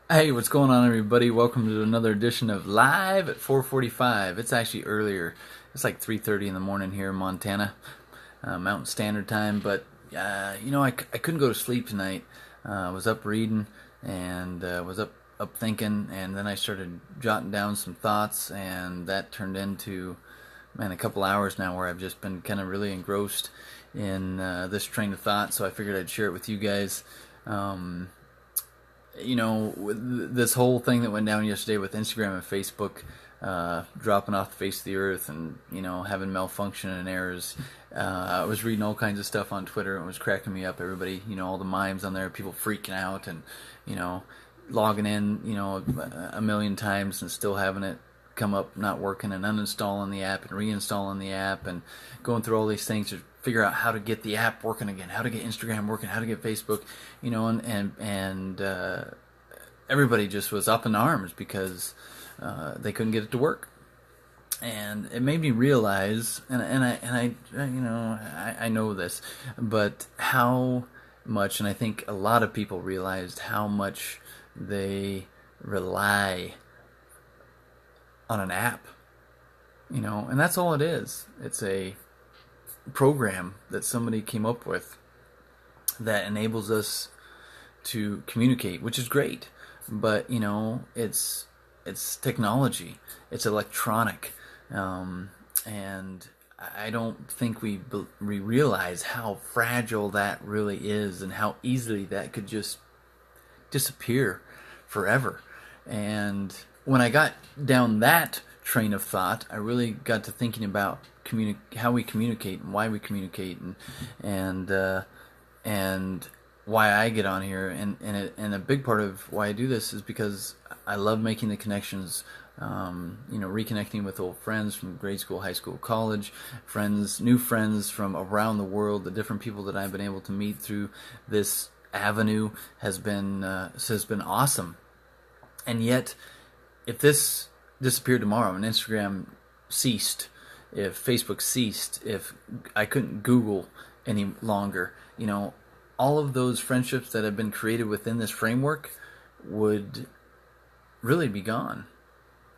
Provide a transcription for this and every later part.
Hey, what's going on, everybody? Welcome to another edition of Live at 4:45. It's actually earlier. It's like 3:30 in the morning here in Montana, Mountain Standard Time. But I couldn't go to sleep tonight. I was up reading and was up thinking, and then I started jotting down some thoughts, and that turned into a couple hours now where I've just been kind of really engrossed in this train of thought. So I figured I'd share it with you guys. Um, with this whole thing that went down yesterday with Instagram and Facebook dropping off the face of the earth and, having malfunction and errors. I was reading all kinds of stuff on Twitter and it was cracking me up. Everybody, all the memes on there, people freaking out and, you know, logging in, a million times and still having it come up not working and uninstalling the app and reinstalling the app and going through all these things to figure out how to get the app working again, how to get Instagram working, how to get Facebook, and everybody just was up in arms because they couldn't get it to work. And it made me realize, I know this, but how much, and I think a lot of people realized how much they rely on an app, and that's all it is. It's a program that somebody came up with that enables us to communicate, which is great. But it's technology, it's electronic, and I don't think we realize how fragile that really is, and how easily that could just disappear forever. And when I got down that train of thought, I really got to thinking about how we communicate and why we communicate, and and why I get on here, and a big part of why I do this is because I love making the connections. Reconnecting with old friends from grade school, high school, college, new friends from around the world, the different people that I've been able to meet through this avenue has been awesome. And yet, if this disappeared tomorrow and Instagram ceased, if Facebook ceased, if I couldn't Google any longer, all of those friendships that have been created within this framework would really be gone.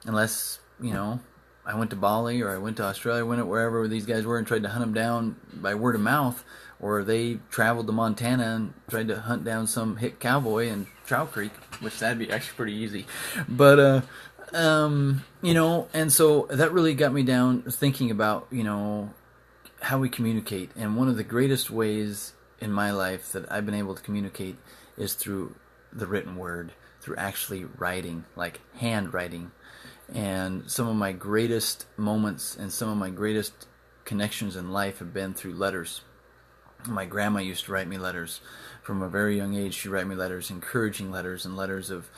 Unless, I went to Bali or I went to Australia, went wherever these guys were and tried to hunt them down by word of mouth, or they traveled to Montana and tried to hunt down some hick cowboy in Trout Creek, which that'd be actually pretty easy. But, and so that really got me down thinking about, how we communicate. And one of the greatest ways in my life that I've been able to communicate is through the written word, through actually writing, like handwriting. And some of my greatest moments and some of my greatest connections in life have been through letters. My grandma used to write me letters from a very young age. She'd write me letters, encouraging letters, and letters of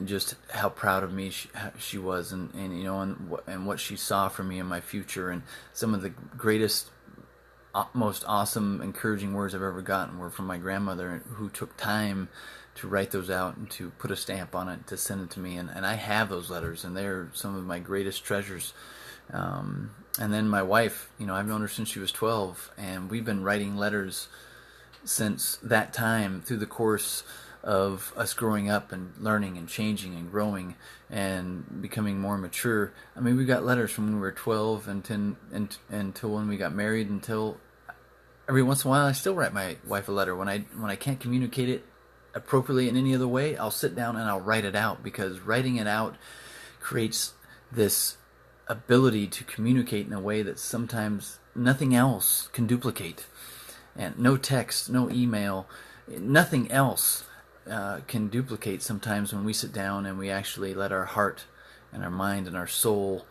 just how proud of me she was, and what she saw for me in my future. And some of the greatest, most awesome, encouraging words I've ever gotten were from my grandmother, who took time to write those out and to put a stamp on it, to send it to me. And I have those letters, and they're some of my greatest treasures. And then my wife, I've known her since she was 12, and we've been writing letters since that time, through the course of us growing up and learning and changing and growing and becoming more mature. I mean, we got letters from when we were 12 until when we got married, until every once in a while I still write my wife a letter. When I can't communicate it appropriately in any other way, I'll sit down and I'll write it out, because writing it out creates this ability to communicate in a way that sometimes nothing else can duplicate. And no text, no email, nothing else can duplicate sometimes when we sit down and we actually let our heart and our mind and our soul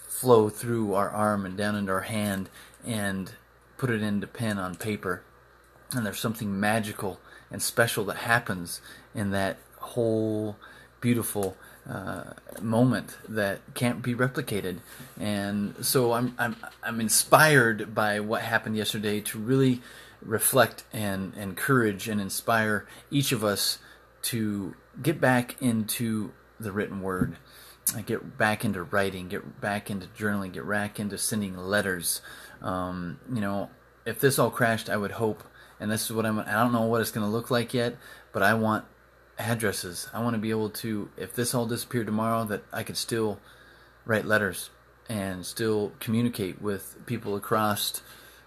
flow through our arm and down into our hand and put it into pen on paper. And there's something magical and special that happens in that whole beautiful moment that can't be replicated. And so I'm inspired by what happened yesterday to really reflect and encourage and inspire each of us to get back into the written word, get back into writing, get back into journaling, get back into sending letters. If this all crashed, I would hope, and this is what I don't know what it's going to look like yet, but I want addresses. I want to be able to, if this all disappeared tomorrow, that I could still write letters and still communicate with people across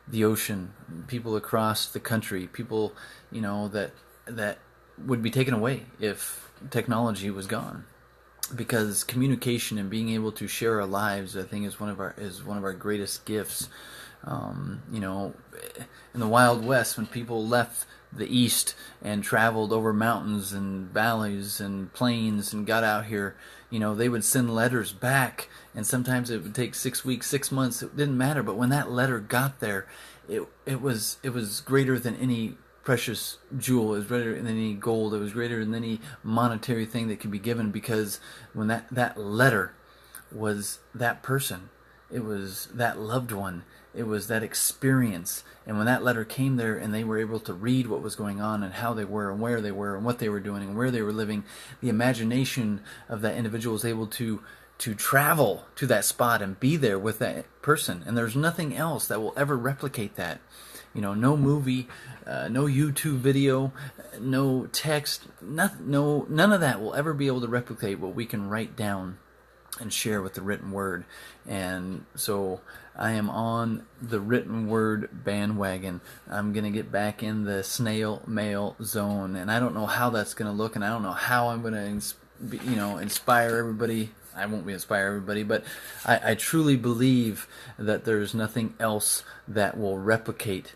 the ocean, people across the country, people, that would be taken away if technology was gone. Because communication and being able to share our lives, I think, is one of our greatest gifts. In the Wild West, when people left the East and traveled over mountains and valleys and plains and got out here, they would send letters back, and sometimes it would take 6 weeks, 6 months. It didn't matter, but when that letter got there, it was greater than any precious jewel. It was greater than any gold. It was greater than any monetary thing that could be given, because when that letter was that person, it was that loved one, it was that experience. And when that letter came there and they were able to read what was going on and how they were and where they were and what they were doing and where they were living, the imagination of that individual was able to travel to that spot and be there with that person. And there's nothing else that will ever replicate that. No movie, no YouTube video, no text, none of that will ever be able to replicate what we can write down and share with the written word. And so I am on the written word bandwagon. I'm going to get back in the snail mail zone, and I don't know how that's going to look, and I don't know how I'm going to inspire everybody. I won't be inspire everybody, but I truly believe that there's nothing else that will replicate,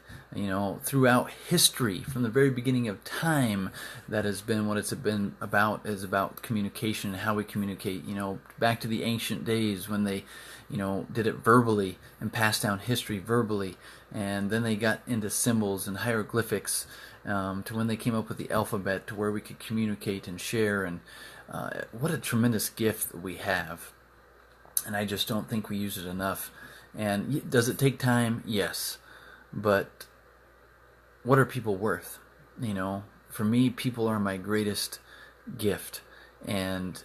throughout history, from the very beginning of time. That has been what it's been about, is about communication and how we communicate, back to the ancient days when they, did it verbally and passed down history verbally. And then they got into symbols and hieroglyphics, to when they came up with the alphabet, to where we could communicate and share. And what a tremendous gift that we have. And I just don't think we use it enough. And does it take time? Yes. But what are people worth? For me, people are my greatest gift. And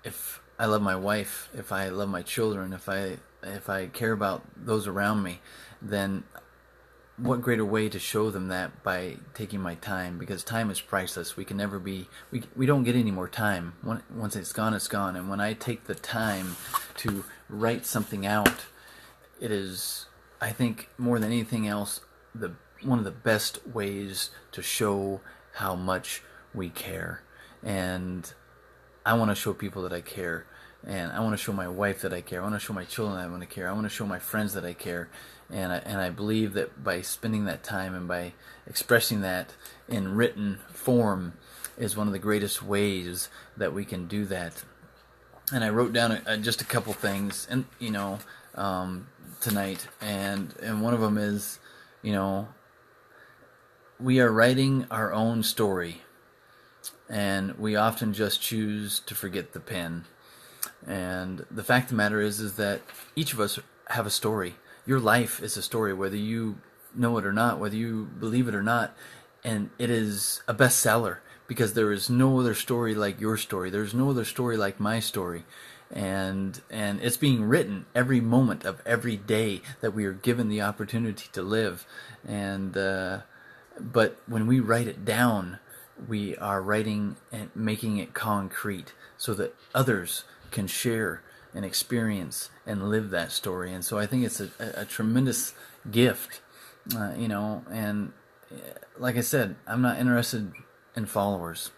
if I love my wife, if I love my children, if I care about those around me, then what greater way to show them that by taking my time? Because time is priceless. We can never be, we don't get any more time. Once it's gone, it's gone. And when I take the time to write something out, it is, I think, more than anything else, one of the best ways to show how much we care. And I want to show people that I care. And I want to show my wife that I care. I want to show my children that I want to care. I want to show my friends that I care. And I believe that by spending that time and by expressing that in written form is one of the greatest ways that we can do that. And I wrote down just a couple things, and tonight, and one of them is, we are writing our own story, and we often just choose to forget the pen. And the fact of the matter is that each of us have a story. Your life is a story, whether you know it or not, whether you believe it or not. And it is a bestseller, because there is no other story like your story. There's no other story like my story. And it's being written every moment of every day that we are given the opportunity to live. And but when we write it down, we are writing and making it concrete so that others can share and experience and live that story. And so I think it's a tremendous gift, and like I said, I'm not interested in followers.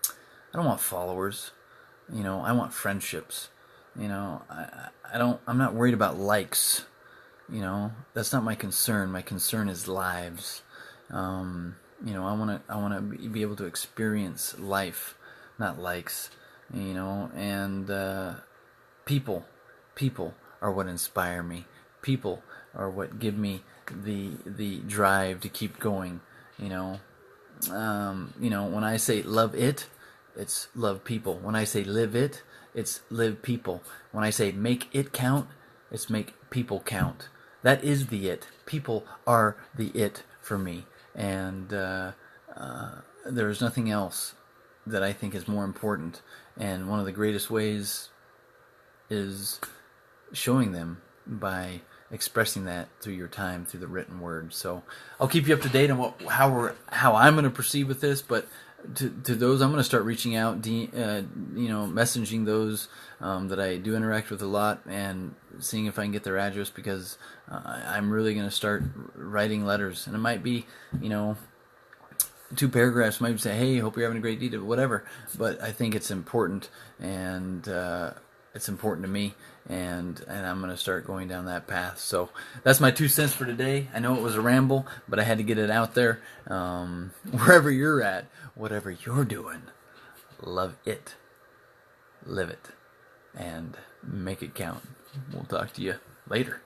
I don't want followers. I want friendships. I'm not worried about likes. That's not my concern. My concern is lives. I want to be able to experience life, not likes. And people are what inspire me. People are what give me the drive to keep going. When I say love it, it's love people. When I say live it, it's live people. When I say make it count, it's make people count. That is the it. People are the it for me. And there is nothing else that I think is more important. And one of the greatest ways is showing them by expressing that through your time, through the written word. So I'll keep you up to date on how I'm going to proceed with this. But to those, I'm going to start reaching out, messaging those that I do interact with a lot, and seeing if I can get their address, because I'm really going to start writing letters. And it might be, 2 paragraphs, might say, hey, hope you're having a great day, whatever. But I think it's important, and it's important to me, and I'm going to start going down that path. So that's my 2 cents for today. I know it was a ramble, but I had to get it out there. Wherever you're at, whatever you're doing, love it, live it, and make it count. We'll talk to you later.